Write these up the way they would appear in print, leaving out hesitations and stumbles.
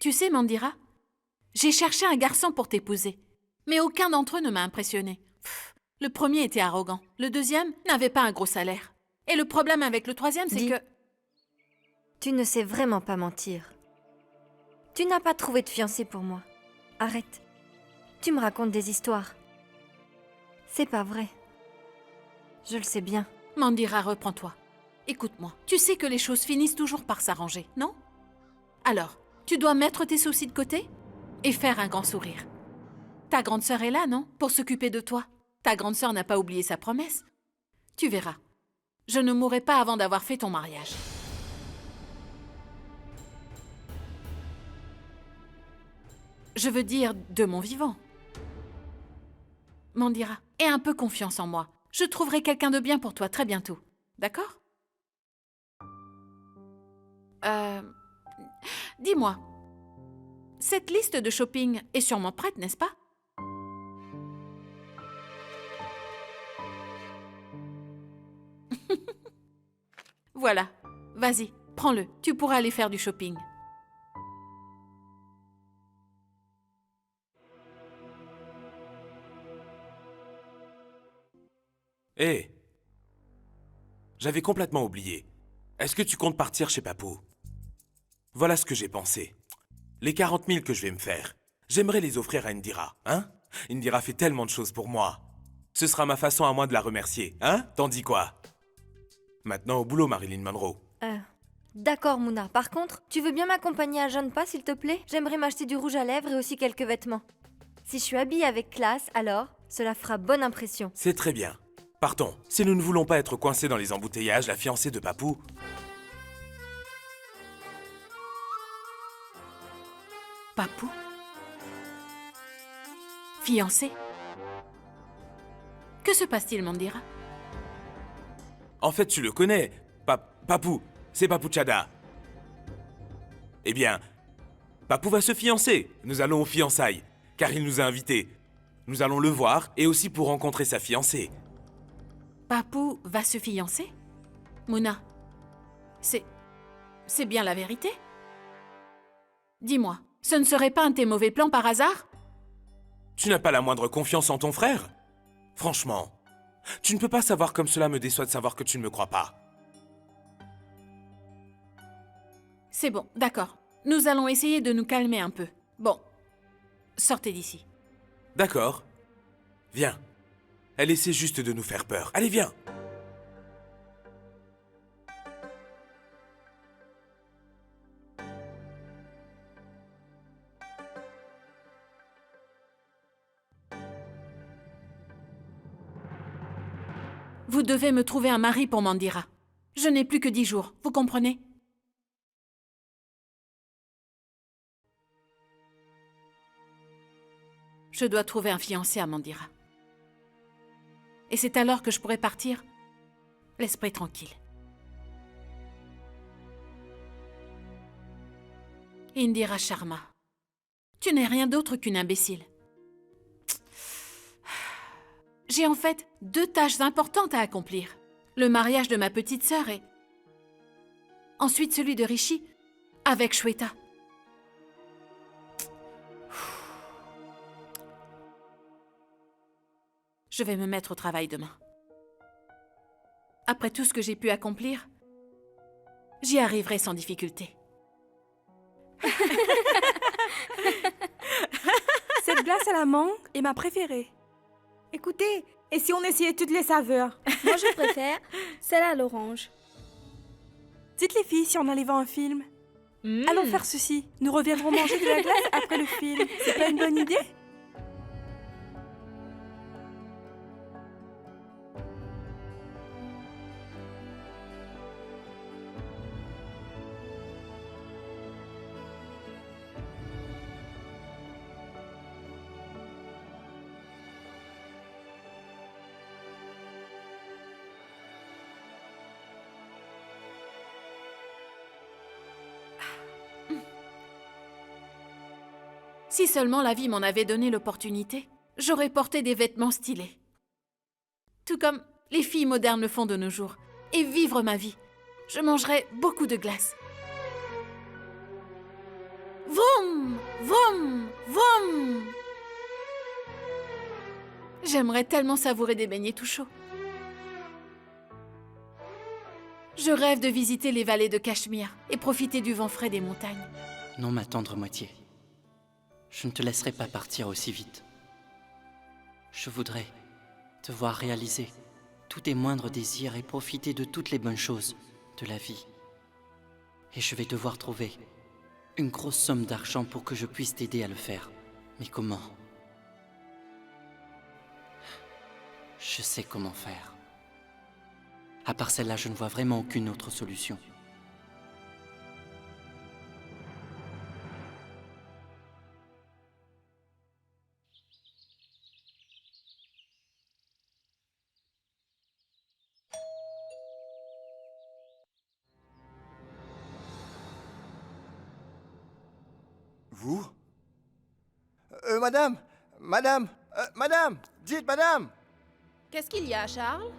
Tu sais, Mandira, j'ai cherché un garçon pour t'épouser, mais aucun d'entre eux ne m'a impressionné. Le premier était arrogant, le deuxième n'avait pas un gros salaire. Et le problème avec le troisième, c'est Dis. que... Tu ne sais vraiment pas mentir. Tu n'as pas trouvé de fiancé pour moi. Arrête. Tu me racontes des histoires. C'est pas vrai. Je le sais bien. Mandira, reprends-toi. Écoute-moi, tu sais que les choses finissent toujours par s'arranger, non? Alors, tu dois mettre tes soucis de côté et faire un grand sourire. Ta grande sœur est là, non? Pour s'occuper de toi. Ta grande sœur n'a pas oublié sa promesse. Tu verras. Je ne mourrai pas avant d'avoir fait ton mariage. Je veux dire, de mon vivant. Mandira, aie un peu confiance en moi. Je trouverai quelqu'un de bien pour toi très bientôt. D'accord? Dis-moi, cette liste de shopping est sûrement prête, n'est-ce pas? Voilà, vas-y, prends-le. Tu pourras aller faire du shopping. Hé, j'avais complètement oublié. Est-ce que tu comptes partir chez Papou? Voilà ce que j'ai pensé. Les 40 000 que je vais me faire, j'aimerais les offrir à Indira, hein? Indira fait tellement de choses pour moi. Ce sera ma façon à moi de la remercier, hein? T'en dis quoi? Maintenant au boulot, Marilyn Monroe. D'accord, Mouna. Par contre, tu veux bien m'accompagner à Jeanne Pas, s'il te plaît? J'aimerais m'acheter du rouge à lèvres et aussi quelques vêtements. Si je suis habillée avec classe, alors cela fera bonne impression. C'est très bien. Partons. Si nous ne voulons pas être coincés dans les embouteillages, la fiancée de Papou... Papou? Fiancé? Que se passe-t-il, Mandira? En fait, tu le connais. Papou, c'est Papou Tchada. Eh bien, Papou va se fiancer. Nous allons aux fiançailles, car il nous a invités. Nous allons le voir, et aussi pour rencontrer sa fiancée. Papou va se fiancer? Mouna, c'est bien la vérité? Dis-moi, ce ne serait pas un de tes mauvais plans par hasard? Tu n'as pas la moindre confiance en ton frère? Franchement, tu ne peux pas savoir comme cela me déçoit de savoir que tu ne me crois pas. C'est bon, d'accord. Nous allons essayer de nous calmer un peu. Bon, sortez d'ici. D'accord. Viens. Elle essaie juste de nous faire peur. Allez, viens. Vous devez me trouver un mari pour Mandira. Je n'ai plus que 10 jours, vous comprenez? Je dois trouver un fiancé à Mandira. Et c'est alors que je pourrai partir, l'esprit tranquille. Indira Sharma, tu n'es rien d'autre qu'une imbécile. J'ai en fait 2 tâches importantes à accomplir. Le mariage de ma petite sœur et... ensuite celui de Rishi avec Shweta. Je vais me mettre au travail demain. Après tout ce que j'ai pu accomplir, j'y arriverai sans difficulté. Cette glace à la mangue est ma préférée. Écoutez, et si on essayait toutes les saveurs? Moi, je préfère celle à l'orange. Dites les filles si on allait voir un film. Allons faire ceci. Nous reviendrons manger de la glace après le film. C'est pas une bonne idée? Si seulement la vie m'en avait donné l'opportunité, j'aurais porté des vêtements stylés. Tout comme les filles modernes le font de nos jours. Et vivre ma vie. Je mangerais beaucoup de glace. Vroom, vroom, vroom. J'aimerais tellement savourer des beignets tout chauds. Je rêve de visiter les vallées de Cachemire et profiter du vent frais des montagnes. Non, ma tendre moitié. Je ne te laisserai pas partir aussi vite. Je voudrais te voir réaliser tous tes moindres désirs et profiter de toutes les bonnes choses de la vie. Et je vais devoir trouver une grosse somme d'argent pour que je puisse t'aider à le faire. Mais comment? Je sais comment faire. À part celle-là, je ne vois vraiment aucune autre solution. Vous? Madame! Madame! Madame! Dites, madame! Qu'est-ce qu'il y a, Charles?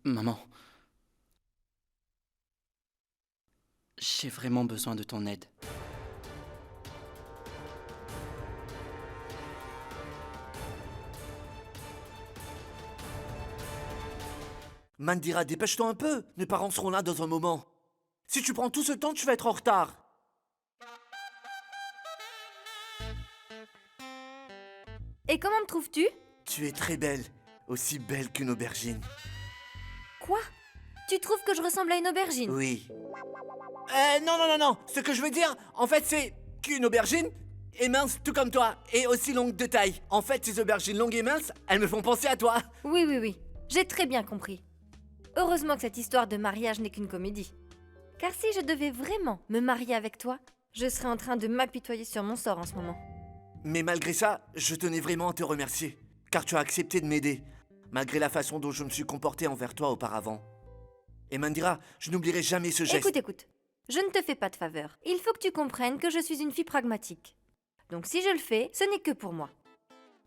Maman. J'ai vraiment besoin de ton aide. Mandira, dépêche-toi un peu. Mes parents seront là dans un moment. Si tu prends tout ce temps, tu vas être en retard. Et comment me trouves-tu? Tu es très belle. Aussi belle qu'une aubergine. Quoi? Tu trouves que je ressemble à une aubergine? Oui. Non. Ce que je veux dire, en fait, c'est qu'une aubergine est mince tout comme toi et aussi longue de taille. En fait, ces aubergines longues et minces, elles me font penser à toi. Oui. J'ai très bien compris. Heureusement que cette histoire de mariage n'est qu'une comédie. Car si je devais vraiment me marier avec toi, je serais en train de m'apitoyer sur mon sort en ce moment. Mais malgré ça, je tenais vraiment à te remercier. Car tu as accepté de m'aider. Malgré la façon dont je me suis comporté envers toi auparavant. Et Mandira, je n'oublierai jamais ce geste. Écoute. Je ne te fais pas de faveur. Il faut que tu comprennes que je suis une fille pragmatique. Donc si je le fais, ce n'est que pour moi.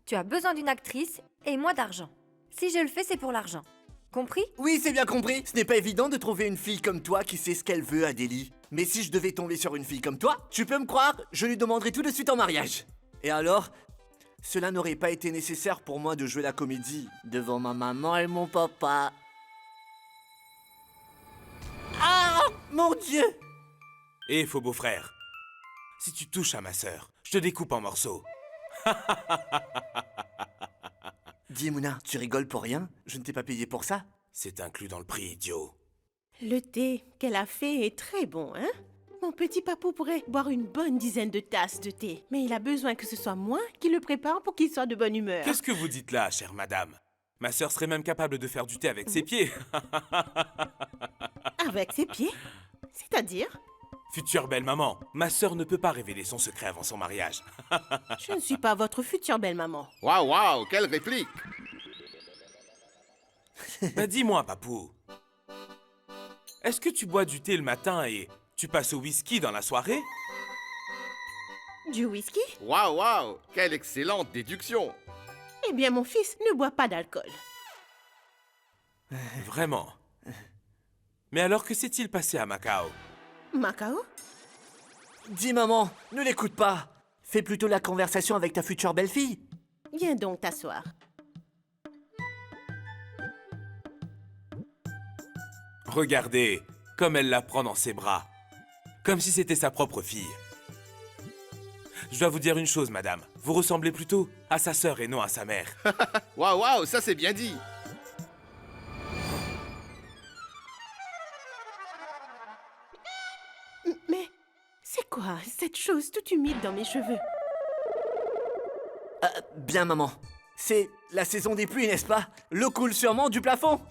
Tu as besoin d'une actrice et moi d'argent. Si je le fais, c'est pour l'argent. Compris? Oui, c'est bien compris. Ce n'est pas évident de trouver une fille comme toi qui sait ce qu'elle veut, Adélie. Mais si je devais tomber sur une fille comme toi, tu peux me croire, je lui demanderais tout de suite en mariage. Et alors, cela n'aurait pas été nécessaire pour moi de jouer la comédie devant ma maman et mon papa. Ah, mon Dieu! Hé, faux beau-frère, si tu touches à ma sœur, je te découpe en morceaux. Dis, Mouna, tu rigoles pour rien? Je ne t'ai pas payé pour ça? C'est inclus dans le prix, idiot. Le thé qu'elle a fait est très bon, hein? Mon petit papou pourrait boire une bonne dizaine de tasses de thé, mais il a besoin que ce soit moi qui le prépare pour qu'il soit de bonne humeur. Qu'est-ce que vous dites là, chère madame? Ma sœur serait même capable de faire du thé avec ses pieds. Avec ses pieds? C'est-à-dire? Future belle-maman, ma sœur ne peut pas révéler son secret avant son mariage. Je ne suis pas votre future belle-maman. Waouh, quelle réplique! Bah dis-moi, papou. Est-ce que tu bois du thé le matin et tu passes au whisky dans la soirée? Du whisky? Waouh, quelle excellente déduction! Eh bien, mon fils ne boit pas d'alcool. Vraiment? Mais alors que s'est-il passé à Macao? Macao? Dis, maman, ne l'écoute pas. Fais plutôt la conversation avec ta future belle-fille. Viens donc t'asseoir. Regardez, comme elle la prend dans ses bras. Comme si c'était sa propre fille. Je dois vous dire une chose, madame. Vous ressemblez plutôt à sa sœur et non à sa mère. Waouh, ça c'est bien dit! Mais c'est quoi cette chose toute humide dans mes cheveux? Bien, maman. C'est la saison des pluies, n'est-ce pas? L'eau coule sûrement du plafond.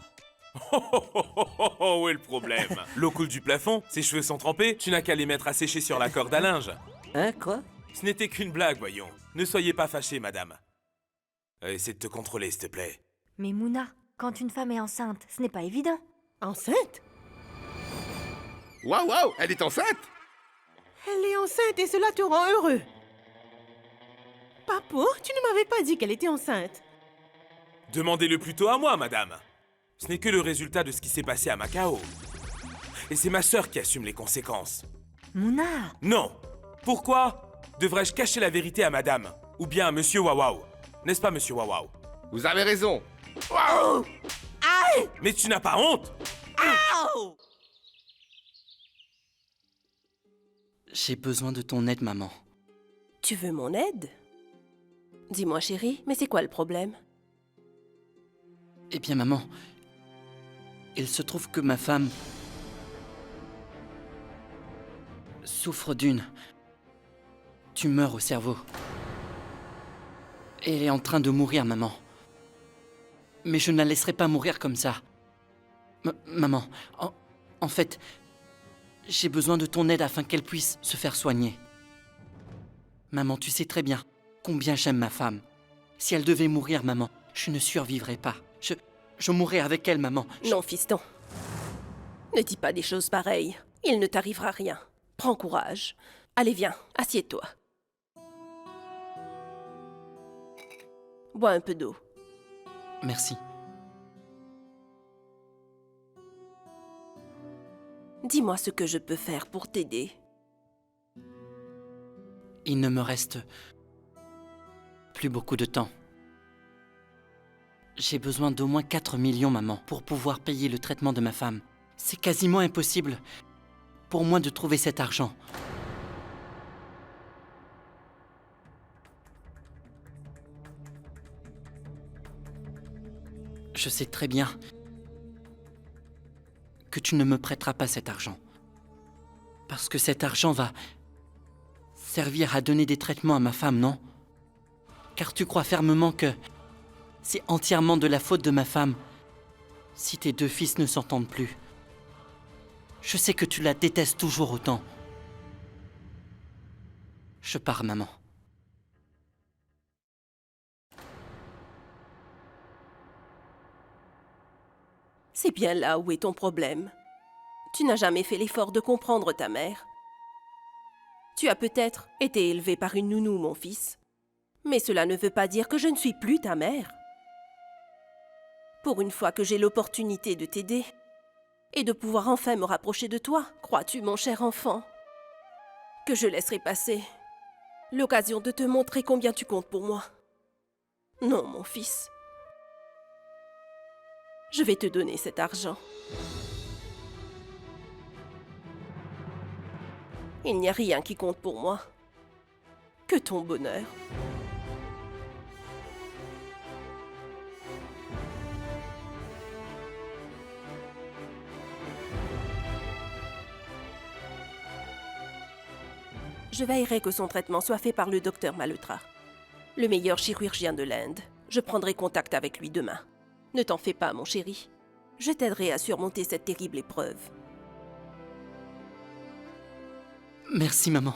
Où est le problème? L'eau coule du plafond, ses cheveux sont trempés, tu n'as qu'à les mettre à sécher sur la corde à linge. Hein, quoi? Ce n'était qu'une blague, voyons. Ne soyez pas fâchée, madame. Essaie de te contrôler, s'il te plaît. Mais Mouna, quand une femme est enceinte, ce n'est pas évident. Enceinte? Waouh, waouh, elle est enceinte? Elle est enceinte et cela te rend heureux. Papou, tu ne m'avais pas dit qu'elle était enceinte. Demandez-le plutôt à moi, madame. Ce n'est que le résultat de ce qui s'est passé à Macao. Et c'est ma sœur qui assume les conséquences. Mouna! Non! Pourquoi devrais-je cacher la vérité à madame? Ou bien à monsieur Wawaou? N'est-ce pas, monsieur Wawaou? Vous avez raison. Waouh! Aïe! Mais tu n'as pas honte? Aouh! J'ai besoin de ton aide, maman. Tu veux mon aide? Dis-moi, chérie, mais c'est quoi le problème? Eh bien, maman, il se trouve que ma femme souffre d'une tumeur au cerveau. Et elle est en train de mourir, maman. Mais je ne la laisserai pas mourir comme ça. Maman, en fait, j'ai besoin de ton aide afin qu'elle puisse se faire soigner. Maman, tu sais très bien combien j'aime ma femme. Si elle devait mourir, maman, je ne survivrais pas. Je mourrai avec elle, maman. Non, fiston. Ne dis pas des choses pareilles. Il ne t'arrivera rien. Prends courage. Allez, viens, assieds-toi. Bois un peu d'eau. Merci. Dis-moi ce que je peux faire pour t'aider. Il ne me reste plus beaucoup de temps. J'ai besoin d'au moins 4 millions, maman, pour pouvoir payer le traitement de ma femme. C'est quasiment impossible pour moi de trouver cet argent. Je sais très bien que tu ne me prêteras pas cet argent. Parce que cet argent va servir à donner des traitements à ma femme, non? Car tu crois fermement que c'est entièrement de la faute de ma femme si tes 2 fils ne s'entendent plus. Je sais que tu la détestes toujours autant. Je pars, maman. C'est bien là où est ton problème. Tu n'as jamais fait l'effort de comprendre ta mère. Tu as peut-être été élevé par une nounou, mon fils. Mais cela ne veut pas dire que je ne suis plus ta mère. Pour une fois que j'ai l'opportunité de t'aider et de pouvoir enfin me rapprocher de toi, crois-tu, mon cher enfant, que je laisserai passer l'occasion de te montrer combien tu comptes pour moi? Non, mon fils. Je vais te donner cet argent. Il n'y a rien qui compte pour moi que ton bonheur. Je veillerai que son traitement soit fait par le docteur Malhotra, le meilleur chirurgien de l'Inde. Je prendrai contact avec lui demain. Ne t'en fais pas, mon chéri. Je t'aiderai à surmonter cette terrible épreuve. Merci, maman.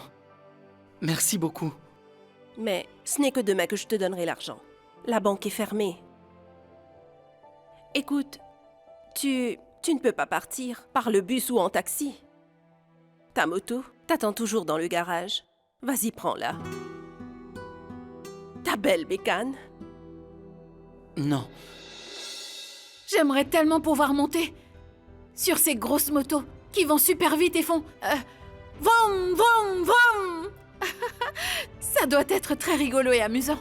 Merci beaucoup. Mais ce n'est que demain que je te donnerai l'argent. La banque est fermée. Écoute, tu ne peux pas partir par le bus ou en taxi. Ta moto t'attend toujours dans le garage. Vas-y, prends-la. Ta belle bécane. Non. J'aimerais tellement pouvoir monter sur ces grosses motos qui vont super vite et font vroom, vroom, vroom. Ça doit être très rigolo et amusant.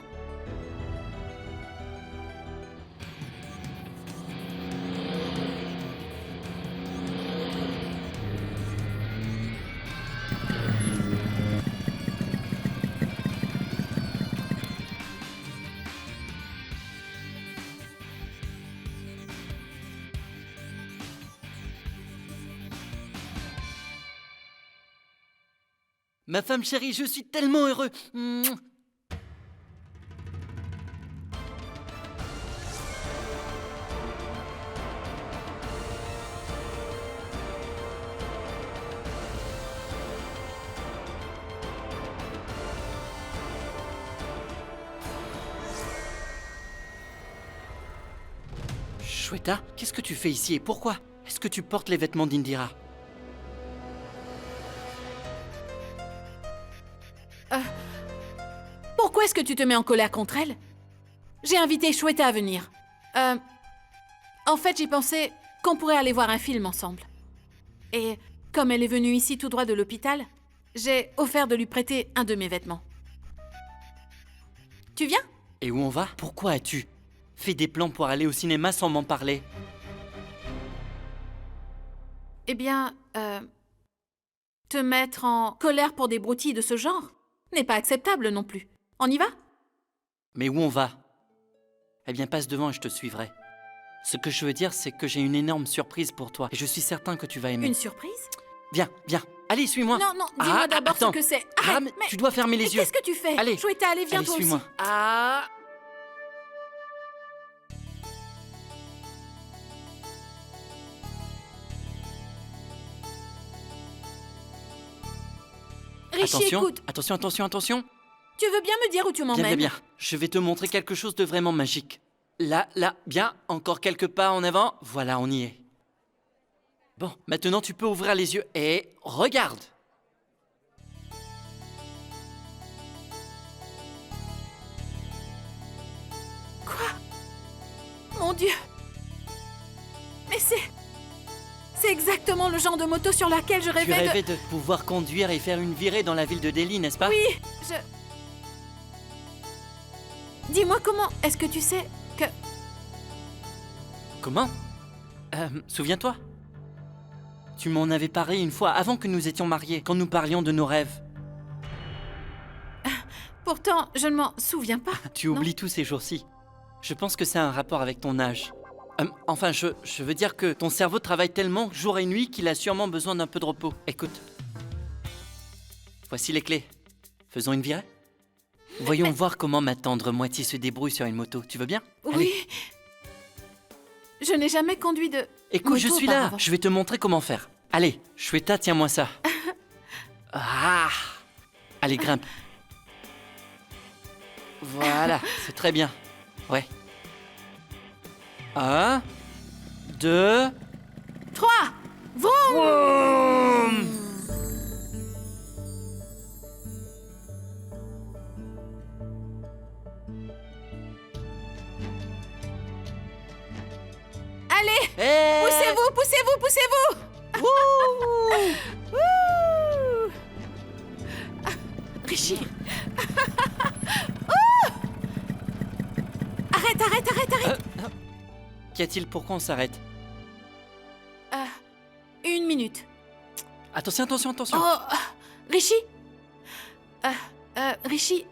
Ma femme chérie, je suis tellement heureux. Shweta, qu'est-ce que tu fais ici et pourquoi? Est-ce que tu portes les vêtements d'Indira? Pourquoi est-ce que tu te mets en colère contre elle? J'ai invité Shweta à venir. En fait, j'ai pensé qu'on pourrait aller voir un film ensemble. Et comme elle est venue ici tout droit de l'hôpital, j'ai offert de lui prêter un de mes vêtements. Tu viens? Et où on va? Pourquoi as-tu fait des plans pour aller au cinéma sans m'en parler? Eh bien, te mettre en colère pour des broutilles de ce genre n'est pas acceptable non plus. On y va? Mais où on va? Eh bien, passe devant et je te suivrai. Ce que je veux dire, c'est que j'ai une énorme surprise pour toi et je suis certain que tu vas aimer. Une surprise? Viens, viens. Allez, suis-moi. Non, non, dis-moi d'abord ce attends. que c'est. Graham, Arrête, mais tu dois fermer les yeux. qu'est-ce que tu fais? Allez. Shweta, allez, viens Allez, toi aussi. suis-moi. Rishi, Attention, écoute, attention, attention, attention. tu veux bien me dire où tu Bien, bien, m'emmènes? bien. Je vais te montrer quelque chose de vraiment magique. Là, là, bien. Encore quelques pas en avant. Voilà, on y est. Bon, maintenant tu peux ouvrir les yeux et regarde. Mon Dieu! Mais c'est exactement le genre de moto sur laquelle je Tu rêvais rêvais de pouvoir conduire et faire une virée dans la ville de Delhi, n'est-ce pas? Oui, je... Dis-moi comment est-ce que tu sais que... Comment? Souviens-toi? Tu m'en avais parlé une fois avant que nous étions mariés, quand nous parlions de nos rêves. Pourtant, je ne m'en souviens pas. Tu oublies tout ces jours-ci. Je pense que c'est un rapport avec ton âge. Enfin, je veux dire que ton cerveau travaille tellement jour et nuit qu'il a sûrement besoin d'un peu de repos. Écoute. Voici les clés. Faisons une virée. Voyons voir comment ma tendre moitié se débrouille sur une moto. Tu veux bien? Oui. Allez. Je n'ai jamais conduit de... Écoute, je moto suis là. auparavant. Je vais te montrer comment faire. Allez, Shweta, tiens-moi ça. Ah! Allez, grimpe. Voilà, c'est très bien. Ouais. 1, 2... 3! Vroom! Allez! Hey! Poussez-vous, poussez-vous, poussez-vous! Wouh! Ah, Rishi! Oh! Arrête, arrête, arrête, arrête! Qu'y a-t-il? Pourquoi on s'arrête? 1 minute. Attention, attention, attention. Oh, Rishi? Rishi,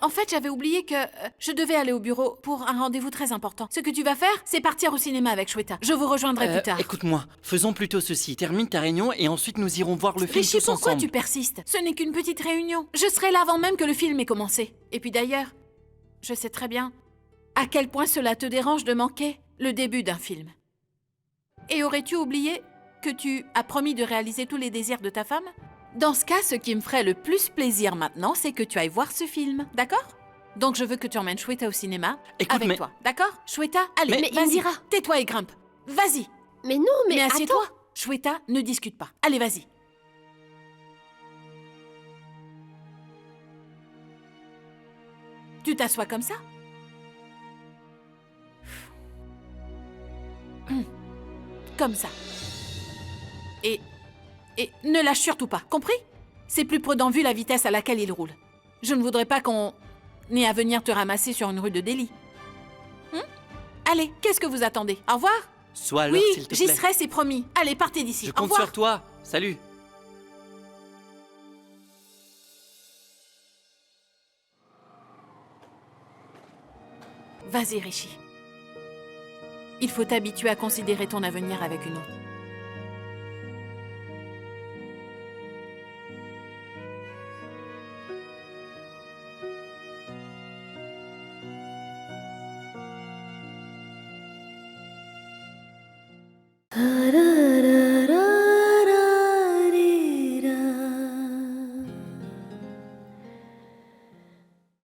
en fait, j'avais oublié que je devais aller au bureau pour un rendez-vous très important. Ce que tu vas faire, c'est partir au cinéma avec Shweta. Je vous rejoindrai plus tard. Écoute-moi, faisons plutôt ceci. Termine ta réunion et ensuite nous irons voir le film Rishi, tous pourquoi ensemble. tu persistes? Ce n'est qu'une petite réunion. Je serai là avant même que le film ait commencé. Et puis d'ailleurs, je sais très bien à quel point cela te dérange de manquer le début d'un film. Et aurais-tu oublié que tu as promis de réaliser tous les désirs de ta femme? Dans ce cas, ce qui me ferait le plus plaisir maintenant, c'est que tu ailles voir ce film, d'accord? Donc je veux que tu emmènes Shweta au cinéma Écoute, avec mais- toi, d'accord? Shweta, allez, Mais vas-y, Indira. tais-toi et grimpe. Vas-y, Mais non, mais attends. assieds-toi. Shweta, ne discute pas. Allez, vas-y. Tu t'assois comme ça? Comme ça. Et ne lâche surtout pas, compris? C'est plus prudent vu la vitesse à laquelle il roule. Je ne voudrais pas qu'on ait à venir te ramasser sur une rue de Delhi. Allez, qu'est-ce que vous attendez? Au revoir? Sois à l'heure, Oui, s'il te j'y plaît. serai, c'est promis. Allez, partez d'ici. Je Au compte revoir. sur toi. Salut. Vas-y, Rishi. Il faut t'habituer à considérer ton avenir avec une autre.